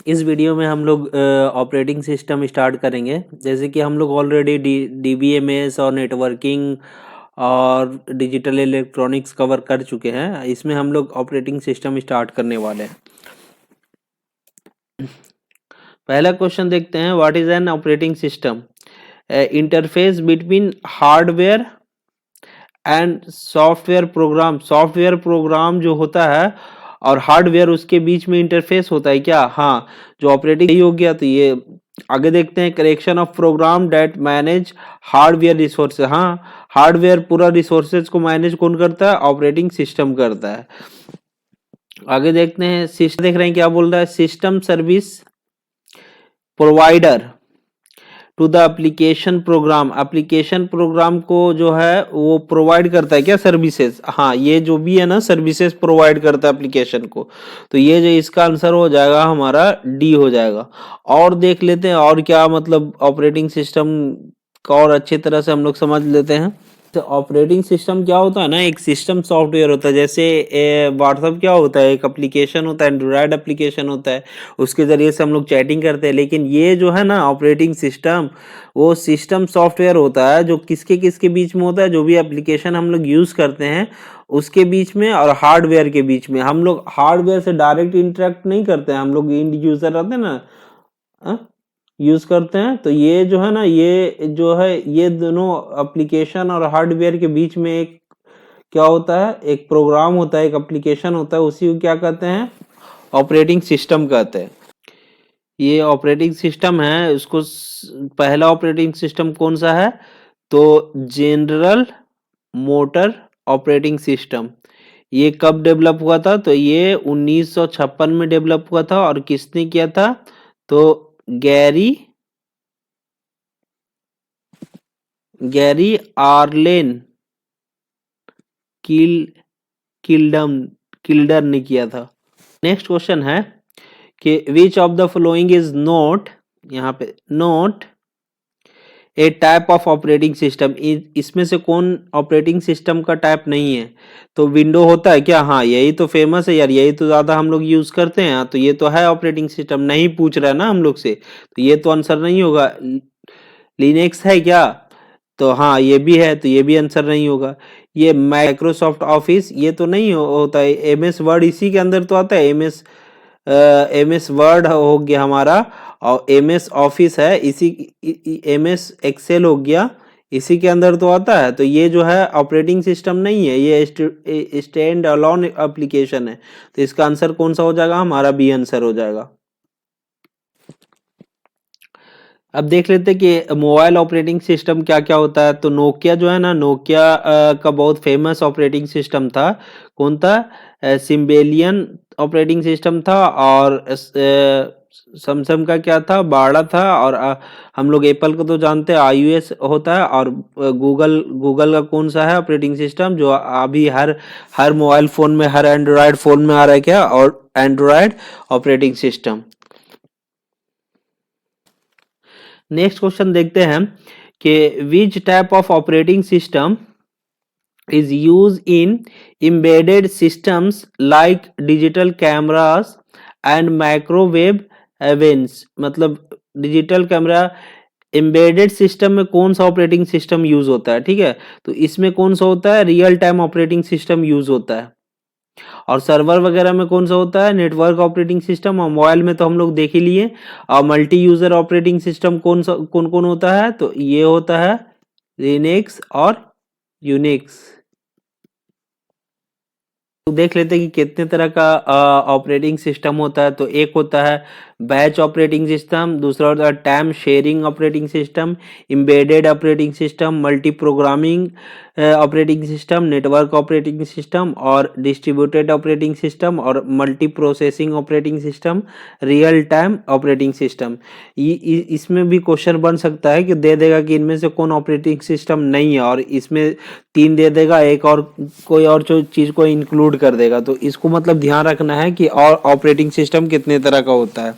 इस वीडियो में हम लोग ऑपरेटिंग सिस्टम स्टार्ट करेंगे। जैसे कि हम लोग ऑलरेडी डीबीएमएस और नेटवर्किंग और डिजिटल इलेक्ट्रॉनिक्स कवर कर चुके हैं। इसमें हम लोग ऑपरेटिंग सिस्टम स्टार्ट करने वाले हैं। पहला क्वेश्चन देखते हैं, what is an operating system? Interface between hardware and software program. Software program जो होता है और हार्डवेयर उसके बीच में इंटरफेस होता है क्या? हाँ, जो ऑपरेटिंग हो गया। तो ये आगे देखते हैं, correction of program date manage hardware resources. हाँ, हार्डवेयर पूरा रिसोर्सेज को मैनेज कौन करता है? ऑपरेटिंग सिस्टम करता है। आगे देखते हैं, सिस्टम देख रहे हैं क्या बोल रहा है, system service provider to the application program. Application program को जो है वो प्रोवाइड करता है क्या? सर्विसेज। हाँ, ये जो भी है ना, सर्विसेज प्रोवाइड करता है एप्लीकेशन को। तो ये जो इसका आंसर हो जाएगा हमारा डी हो जाएगा। और देख लेते हैं और क्या मतलब ऑपरेटिंग सिस्टम का और अच्छी तरह से हम लोग समझ लेते हैं। तो ऑपरेटिंग सिस्टम क्या होता है ना, एक सिस्टम सॉफ्टवेयर होता है। जैसे व्हाट्सअप क्या होता है, एक एप्लीकेशन होता है, एंड्रॉयड एप्लीकेशन होता है, उसके ज़रिए से हम लोग चैटिंग करते हैं। लेकिन ये जो है ना ऑपरेटिंग सिस्टम, वो सिस्टम सॉफ्टवेयर होता है जो किसके किसके बीच में होता है, जो भी एप्लीकेशन हम लोग यूज़ करते हैं उसके बीच में और हार्डवेयर के बीच में। हम लोग हार्डवेयर से डायरेक्ट इंटरेक्ट नहीं करते हैं, हम लोग इंड यूज़र रहते हैं ना, यूज करते हैं। तो ये जो है ना, ये जो है ये दोनों एप्लीकेशन और हार्डवेयर के बीच में एक क्या होता है, एक प्रोग्राम होता है, एक एप्लीकेशन होता है, उसी को क्या कहते हैं? ऑपरेटिंग सिस्टम कहते हैं। ये ऑपरेटिंग सिस्टम है, उसको पहला ऑपरेटिंग सिस्टम कौन सा है? तो जनरल मोटर ऑपरेटिंग सिस्टम। ये कब डेवलप हुआ था? तो ये 1956 में डेवलप हुआ था। और किसने किया था? तो गैरी आर्लेन किल्डर ने किया था। नेक्स्ट क्वेश्चन है कि which of the following is not, यहाँ पे not a type of operating system. इसमें से कौन ऑपरेटिंग सिस्टम का टाइप नहीं है? तो विंडो होता है क्या? हाँ, यही तो फेमस है यार, यही तो ज्यादा हम लोग यूज करते हैं। तो ये तो है ऑपरेटिंग सिस्टम, नहीं पूछ रहा है ना हम लोग से, तो ये तो आंसर नहीं होगा। लिनक्स है क्या? तो हाँ, ये भी है, तो ये भी आंसर नहीं होगा। ये माइक्रोसॉफ्ट ऑफिस, ये तो नहीं होता है। एमएस वर्ड इसी के अंदर तो आता है। एमएस वर्ड हो गया हमारा, और एमएस ऑफिस है इसी, एमएस एक्सेल हो गया, इसी के अंदर तो आता है। तो ये जो है ऑपरेटिंग सिस्टम नहीं है, ये स्टैंड अलोन एप्लीकेशन है। तो इसका आंसर कौन सा हो जाएगा? हमारा बी आंसर हो जाएगा। अब देख लेते हैं कि मोबाइल ऑपरेटिंग सिस्टम क्या क्या होता है। तो नोकिया जो है ना, नोकिया का बहुत फेमस ऑपरेटिंग सिस्टम था। कौन था? सिम्बेलियन ऑपरेटिंग सिस्टम था। और सैमसंग का क्या था? बाड़ा था। और हम लोग एप्पल को तो जानते हैं, iOS होता है। और गूगल का कौन सा है ऑपरेटिंग सिस्टम जो अभी हर मोबाइल फोन में, हर एंड्रॉयड फोन में आ रहा है क्या? और Android operating system. Next question देखते हैं कि which type of operating system is used in embedded systems like digital cameras and microwave ovens। मतलब डिजिटल कैमरा एम्बेडेड सिस्टम में कौन सा ऑपरेटिंग सिस्टम यूज होता है? ठीक है, तो इसमें कौन सा होता है? Real time operating system use होता है। और सर्वर वगैरह में कौन सा होता है? Network operating system. और मोबाइल में तो हम लोग देख ही लिए। और मल्टी यूजर ऑपरेटिंग सिस्टम कौन कौन होता है? तो ये होता है लिनक्स और यूनिक्स। तो देख लेते हैं कि कितने तरह का ऑपरेटिंग सिस्टम होता है। तो एक होता है बैच ऑपरेटिंग सिस्टम, दूसरा होता है time sharing operating system, embedded operating system, multi programming operating system, network operating system, और डिस्ट्रीब्यूटेड ऑपरेटिंग सिस्टम, और multi processing operating system, real time operating system. इसमें भी क्वेश्चन बन सकता है कि दे देगा कि इनमें से कौन ऑपरेटिंग सिस्टम नहीं है, और इसमें 3 दे देगा, एक और कोई और चीज को इंक्लूड कर देगा। तो इसको मतलब ध्यान रखना है कि और ऑपरेटिंग सिस्टम कितने तरह का होता है।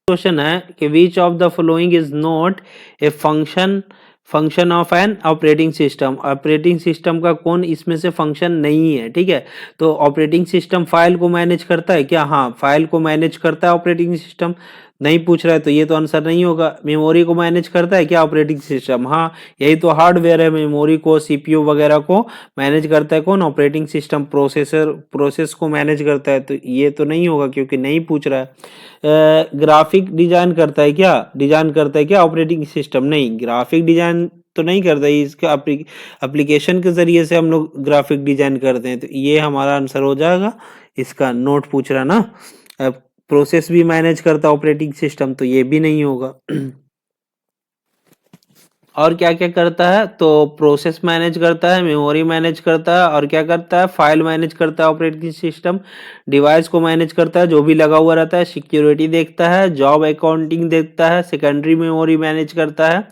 क्वेश्चन है कि which of the following is not a function function of N operating system, operating system का कौन इसमें से फंक्शन नहीं है, ठीक है। तो ऑपरेटिंग सिस्टम फाइल को मैनेज करता है क्या? हाँ, फाइल को मैनेज करता है ऑपरेटिंग सिस्टम। नहीं पूछ रहा है तो ये तो आंसर नहीं होगा। मेमोरी को मैनेज करता है क्या ऑपरेटिंग सिस्टम? हाँ, यही तो हार्डवेयर है। मेमोरी को, सीपीयू वगैरह को मैनेज करता है कौन? Operating system. प्रोसेसर, प्रोसेस को मैनेज करता है, तो ये तो नहीं होगा क्योंकि नहीं पूछ रहा है। ग्राफिक डिजाइन करता है क्या? डिजाइन करता है क्या ऑपरेटिंग सिस्टम? नहीं, ग्राफिक डिजाइन तो नहीं करता है। इसका एप्लीकेशन के जरिए से हम लोग ग्राफिक डिजाइन करते हैं, तो ये हमारा आंसर हो जाएगा। इसका नोट पूछ रहा ना। प्रोसेस भी मैनेज करता ऑपरेटिंग सिस्टम, तो ये भी नहीं होगा। और क्या क्या करता है? तो प्रोसेस मैनेज करता है, मेमोरी मैनेज करता है, और क्या करता है? फाइल मैनेज करता है ऑपरेटिंग सिस्टम। डिवाइस को मैनेज करता है, जो भी लगा हुआ रहता है। सिक्योरिटी देखता है, जॉब अकाउंटिंग देखता है, सेकेंडरी मेमोरी मैनेज करता है,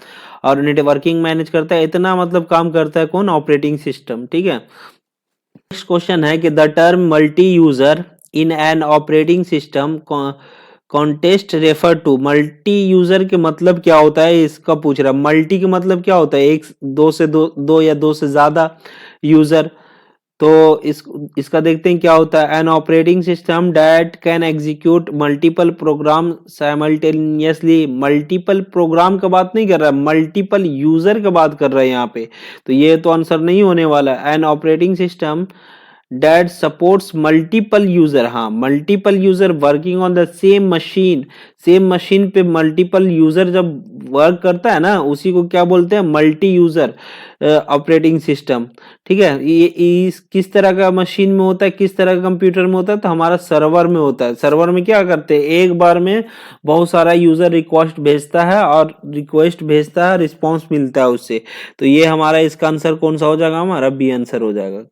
और नेटवर्किंग मैनेज करता है। इतना मतलब काम करता है कौन? ऑपरेटिंग सिस्टम, ठीक है। नेक्स्ट क्वेश्चन है कि the term multi user in an operating system contest refer to. Multi user के मतलब क्या होता है, इसका पूछ रहा है। मल्टी के मतलब क्या होता है? एक, दो या दो से ज्यादा यूजर। तो इसका देखते हैं क्या होता है। An operating system that can execute multiple program simultaneously. Multiple program का बात नहीं कर रहा है, मल्टीपल यूजर का बात कर रहा है यहाँ पे, तो ये तो आंसर नहीं होने वाला। N operating system that supports multiple user। हाँ, multiple user working on the same machine। Same machine पे मल्टीपल यूजर जब वर्क करता है ना, उसी को क्या बोलते हैं? मल्टी यूजर ऑपरेटिंग सिस्टम, ठीक है। ये किस तरह का मशीन में होता है, किस तरह का कंप्यूटर में होता है? तो हमारा सर्वर में होता है। सर्वर में क्या करते हैं? एक बार में बहुत सारा यूजर रिक्वेस्ट भेजता है, और रिक्वेस्ट भेजता है, रिस्पॉन्स मिलता है उससे। तो ये हमारा इसका आंसर कौन सा हो जाएगा? हमारा बी आंसर हो जाएगा।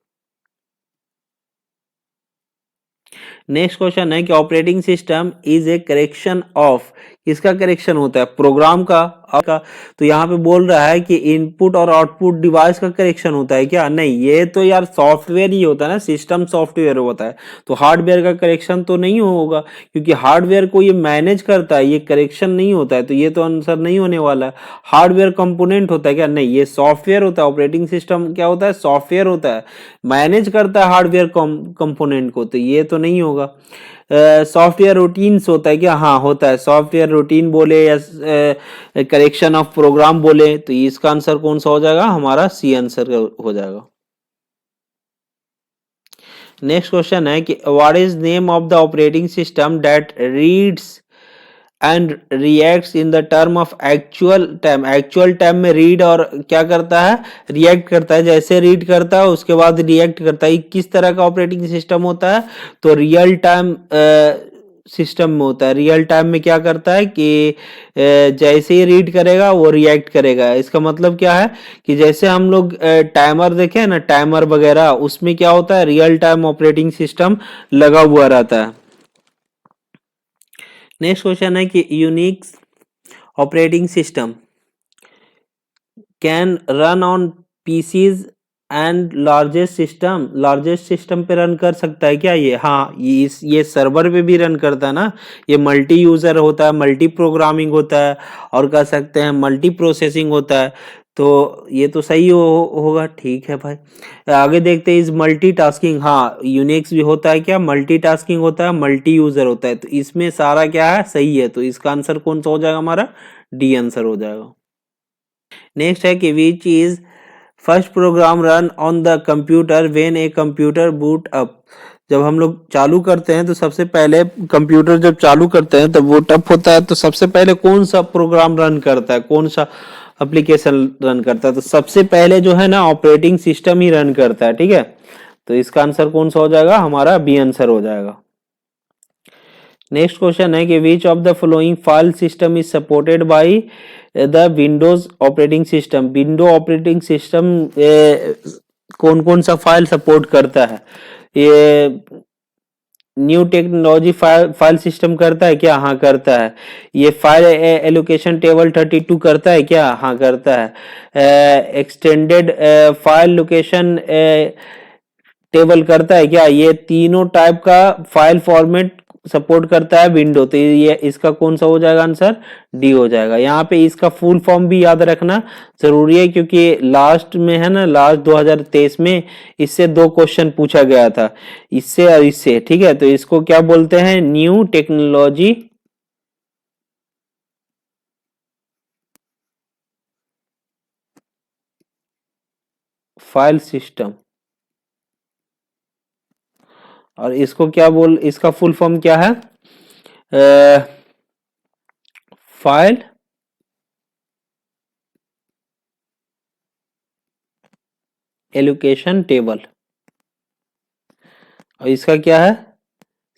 नेक्स्ट क्वेश्चन है कि operating system is a correction of. किसका करेक्शन होता है? प्रोग्राम का। तो यहाँ पे बोल रहा है कि इनपुट और आउटपुट डिवाइस का करेक्शन होता है क्या? नहीं, ये तो यार सॉफ्टवेयर ही होता है ना, सिस्टम सॉफ्टवेयर होता है। तो हार्डवेयर का करेक्शन तो नहीं होगा, क्योंकि हार्डवेयर को ये मैनेज करता है, ये करेक्शन नहीं होता है, तो ये तो आंसर नहीं होने वाला है। हार्डवेयर कंपोनेंट होता है क्या? नहीं, ये सॉफ्टवेयर होता है। ऑपरेटिंग सिस्टम क्या होता है? सॉफ्टवेयर होता है, मैनेज करता है हार्डवेयर कंपोनेंट को, तो ये तो नहीं होगा। सॉफ्टवेयर रूटीन्स होता है क्या? हाँ, होता है। सॉफ्टवेयर रूटीन बोले या करेक्शन ऑफ प्रोग्राम बोले, तो इसका आंसर कौन सा हो जाएगा? हमारा सी आंसर हो जाएगा। नेक्स्ट क्वेश्चन है कि what is name of the operating system that reads and reacts in the term of actual time. Actual time में रीड और क्या करता है? रिएक्ट करता है। जैसे रीड करता है उसके बाद रिएक्ट करता है। किस तरह का ऑपरेटिंग सिस्टम होता है? तो रियल टाइम सिस्टम में होता है। रियल टाइम में क्या करता है कि जैसे ही रीड करेगा वो रिएक्ट करेगा। इसका मतलब क्या है कि जैसे हम लोग टाइमर देखे ना, टाइमर वगैरह, उसमें क्या होता है? रियल टाइम ऑपरेटिंग सिस्टम लगा हुआ रहता है। नेक्स्ट क्वेश्चन है कि Unix operating system can run on PCs and largest system पे रन कर सकता है क्या ये? हाँ, ये सर्वर पे भी रन करता है ना। ये मल्टी यूजर होता है, मल्टी प्रोग्रामिंग होता है, और कह सकते हैं मल्टी प्रोसेसिंग होता है। तो ये तो सही होगा, ठीक है भाई। आगे देखते हैं, इज मल्टीटास्किंग। हाँ, यूनिक्स भी होता है क्या? मल्टीटास्किंग होता है, मल्टी यूजर होता है। तो इसमें सारा क्या है? सही है। तो इसका आंसर कौन सा हो जाएगा? हमारा डी आंसर हो जाएगा। नेक्स्ट है कि which is first program run on the computer when a computer boot up. जब हम लोग चालू करते हैं तो सबसे पहले कंप्यूटर जब चालू करते हैं तब बूट अप होता है, तो सबसे पहले कौन सा प्रोग्राम रन करता है, कौन सा एप्लीकेशन रन करता है? तो सबसे पहले जो है ना, ऑपरेटिंग सिस्टम ही रन करता है, ठीक है। तो इसका आंसर कौन सा हो जाएगा? हमारा बी आंसर हो जाएगा। नेक्स्ट क्वेश्चन है कि which of the following file system is supported by the Windows operating system. Window operating system कौन कौन सा फाइल सपोर्ट करता है? ये न्यू टेक्नोलॉजी फाइल सिस्टम करता है क्या? हाँ, करता है। ये फाइल एलोकेशन टेबल 32 करता है क्या? हाँ, करता है। एक्सटेंडेड फाइल लोकेशन टेबल करता है क्या? ये तीनों टाइप का फाइल फॉर्मेट सपोर्ट करता है विंडो, तो ये इसका कौन सा हो जाएगा आंसर, डी हो जाएगा। यहाँ पे इसका फुल फॉर्म भी याद रखना जरूरी है, क्योंकि लास्ट में है ना, लास्ट 2023 में इससे 2 क्वेश्चन पूछा गया था, इससे और इससे, ठीक है। तो इसको क्या बोलते हैं, न्यू टेक्नोलॉजी फाइल सिस्टम। और इसको क्या बोल, इसका फुल फॉर्म क्या है, फाइल एलोकेशन टेबल। और इसका क्या है,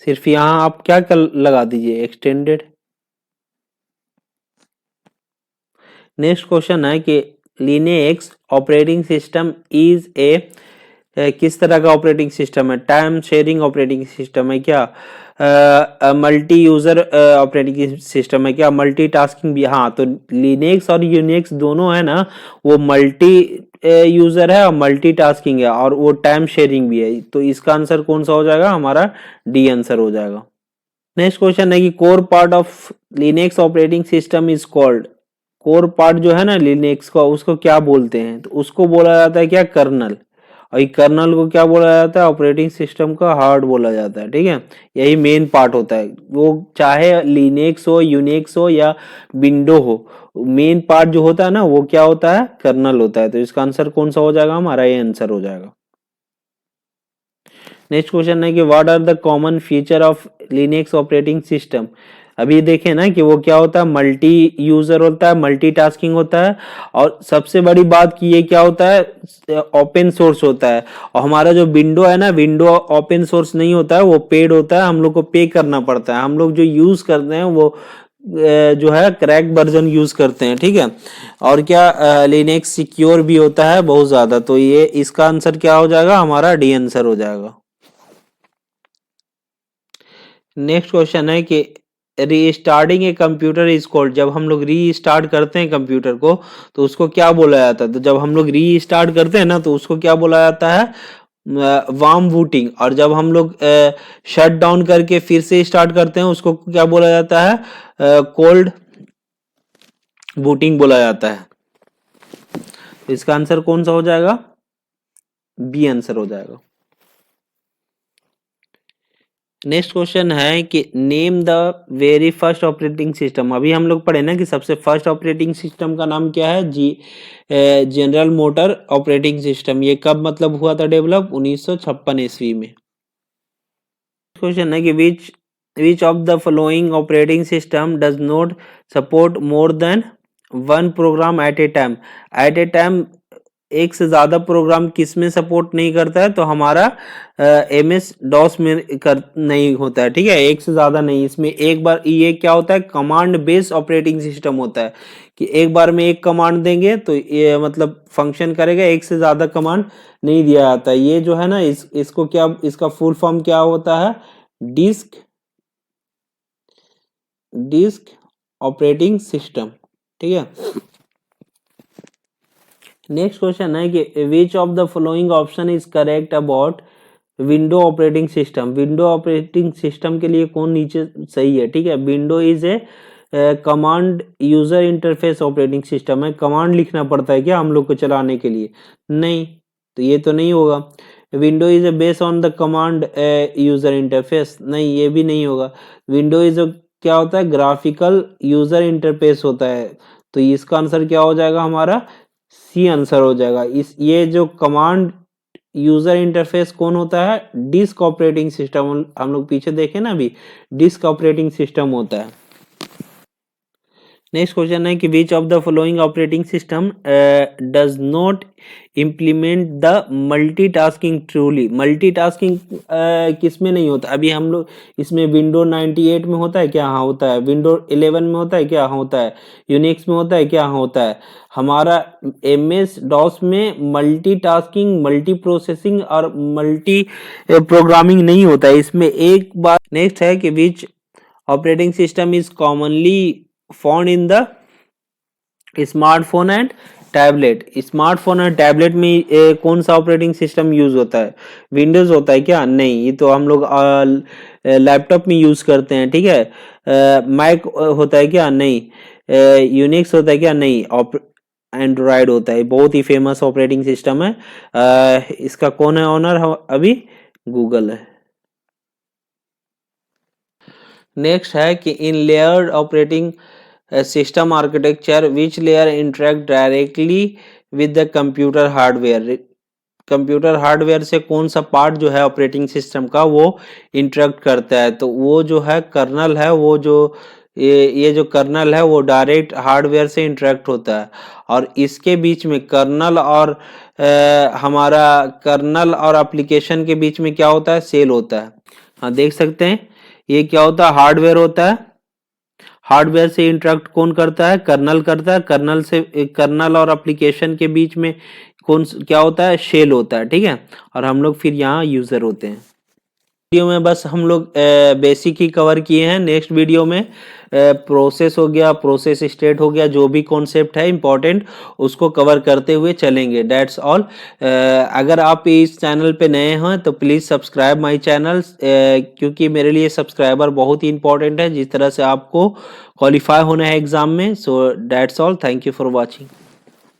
सिर्फ यहां आप क्या लगा दीजिए, एक्सटेंडेड। नेक्स्ट क्वेश्चन है कि Linux operating system is a किस तरह का ऑपरेटिंग सिस्टम है, टाइम शेयरिंग ऑपरेटिंग सिस्टम है क्या, मल्टी यूजर ऑपरेटिंग सिस्टम है क्या, मल्टी टास्किंग भी, हाँ। तो लिनक्स और यूनिक्स दोनों है ना, वो मल्टी यूजर है और मल्टी टास्किंग है, और वो टाइम शेयरिंग भी है। तो इसका आंसर कौन सा हो जाएगा, हमारा डी आंसर हो जाएगा। नेक्स्ट क्वेश्चन है कि core part of Linux operating system is called, core part जो है ना लिनक्स का, उसको क्या बोलते हैं, तो उसको बोला जाता है क्या, कर्नल। और ये कर्नल को क्या बोला जाता है, ऑपरेटिंग सिस्टम का हार्ट बोला जाता है, ठीक है। यही मेन पार्ट होता है, वो चाहे लिनक्स हो, यूनिक्स हो या विंडो हो, मेन पार्ट जो होता है ना, वो क्या होता है, कर्नल होता है। तो इसका आंसर कौन सा हो जाएगा, हमारा ये आंसर हो जाएगा। नेक्स्ट क्वेश्चन है कि what are the common feature of Linux operating system. अभी देखें ना कि वो क्या होता है, मल्टी यूजर होता है, मल्टीटास्किंग होता है, और सबसे बड़ी बात कि ये क्या होता है, ओपन सोर्स होता है। और हमारा जो विंडो है ना, विंडो ओपन सोर्स नहीं होता है, वो पेड होता है, हम लोग को पे करना पड़ता है। हम लोग जो यूज करते हैं वो जो है क्रैक वर्जन यूज करते हैं, ठीक है। और क्या, लिनक्स सिक्योर भी होता है बहुत ज्यादा। तो ये इसका आंसर क्या हो जाएगा, हमारा डी आंसर हो जाएगा। नेक्स्ट क्वेश्चन है कि restarting a computer is called, जब हम लोग रीस्टार्ट करते हैं कंप्यूटर को तो उसको क्या बोला जाता है, तो जब हम लोग रीस्टार्ट करते हैं ना तो उसको क्या बोला जाता है, वार्म बूटिंग। और जब हम लोग शट डाउन करके फिर से स्टार्ट करते हैं उसको क्या बोला जाता है, कोल्ड बूटिंग बोला जाता है। तो इसका आंसर कौन सा हो जाएगा, बी आंसर हो जाएगा। नेक्स्ट क्वेश्चन है कि name the very first operating system. अभी हम लोग पढ़े ना कि सबसे फर्स्ट ऑपरेटिंग सिस्टम का नाम क्या है, जनरल मोटर ऑपरेटिंग सिस्टम। ये कब मतलब हुआ था डेवलप, 1956 ईस्वी में। क्वेश्चन है कि which of the following operating system does not support more than one program at a time. At a time एक से ज्यादा प्रोग्राम किस में सपोर्ट नहीं करता है, तो हमारा MS डॉस में कर नहीं होता है, ठीक है। एक से ज्यादा नहीं, इसमें एक बार ये क्या होता है, कमांड बेस्ड ऑपरेटिंग सिस्टम होता है कि एक बार में एक कमांड देंगे तो ये मतलब फंक्शन करेगा, एक से ज्यादा कमांड नहीं दिया जाता। ये जो है ना, इसको क्या, इसका फुल फॉर्म क्या होता है, डिस्क ऑपरेटिंग सिस्टम, ठीक है। नेक्स्ट क्वेश्चन है कि which of the following option is correct about window operating system. Window operating system के लिए कौन नीचे सही है, ठीक है। Window is a command user interface operating system है, कमांड लिखना पड़ता है क्या हम लोग को चलाने के लिए, नहीं, तो ये तो नहीं होगा। Window is a based on the command user interface, नहीं, ये भी नहीं होगा। विंडो इज क्या होता है, ग्राफिकल यूजर इंटरफेस होता है। तो इसका आंसर क्या हो जाएगा, हमारा सी आंसर हो जाएगा। इस ये जो कमांड यूजर इंटरफेस कौन होता है, डिस्क ऑपरेटिंग सिस्टम। हम लोग पीछे देखे ना अभी, डिस्क ऑपरेटिंग सिस्टम होता है। नेक्स्ट क्वेश्चन है कि which of the following operating system does not implement the multitasking truly. Multitasking किस में नहीं होता, अभी हम लोग इसमें विंडो 98 में होता है क्या, हाँ होता है। विंडो 11 में होता है क्या, हाँ होता है। यूनिक्स में होता है क्या, हाँ होता है। हमारा MS डॉस में मल्टीटास्किंग, मल्टी प्रोसेसिंग और मल्टी प्रोग्रामिंग नहीं होता है, इसमें एक बार। नेक्स्ट है कि which operating system is commonly found in the smartphone and tablet, smartphone और टैबलेट में कौन सा ऑपरेटिंग सिस्टम यूज होता है? विंडोज होता है क्या? नहीं, ये तो हम लोग लैपटॉप में यूज करते हैं, ठीक है। मैक होता है क्या? नहीं। यूनिक्स होता है क्या? नहीं। एंड्रॉयड होता है। बहुत ही फेमस ऑपरेटिंग सिस्टम है। इसका कौन है ऑनर अभी? गूगल है। नेक्स्ट है कि in layered operating system architecture which layer interact directly with the computer hardware. Computer hardware से कौन सा पार्ट जो है ऑपरेटिंग सिस्टम का वो इंटरेक्ट करता है? तो वो जो है कर्नल है, वो जो ये जो कर्नल है वो डायरेक्ट हार्डवेयर से इंटरेक्ट होता है। और इसके बीच में कर्नल और हमारा कर्नल और एप्लीकेशन के बीच में क्या होता है? सेल होता है। हाँ, देख सकते हैं ये क्या होता है? हार्डवेयर होता है। हार्डवेयर से इंटरेक्ट कौन करता है? कर्नल करता है। कर्नल से कर्नल और एप्लीकेशन के बीच में क्या होता है? शेल होता है, ठीक है। और हम लोग फिर यहाँ यूजर होते हैं। वीडियो में बस हम लोग बेसिक ही कवर किए हैं। नेक्स्ट वीडियो में प्रोसेस हो गया, प्रोसेस स्टेट हो गया, जो भी कॉन्सेप्ट है इंपॉर्टेंट उसको कवर करते हुए चलेंगे। That's all. अगर आप इस चैनल पे नए हैं तो प्लीज़ सब्सक्राइब माय चैनल, क्योंकि मेरे लिए सब्सक्राइबर बहुत ही इंपॉर्टेंट है, जिस तरह से आपको क्वालिफाई होना है एग्जाम में। So that's all, thank you for watching.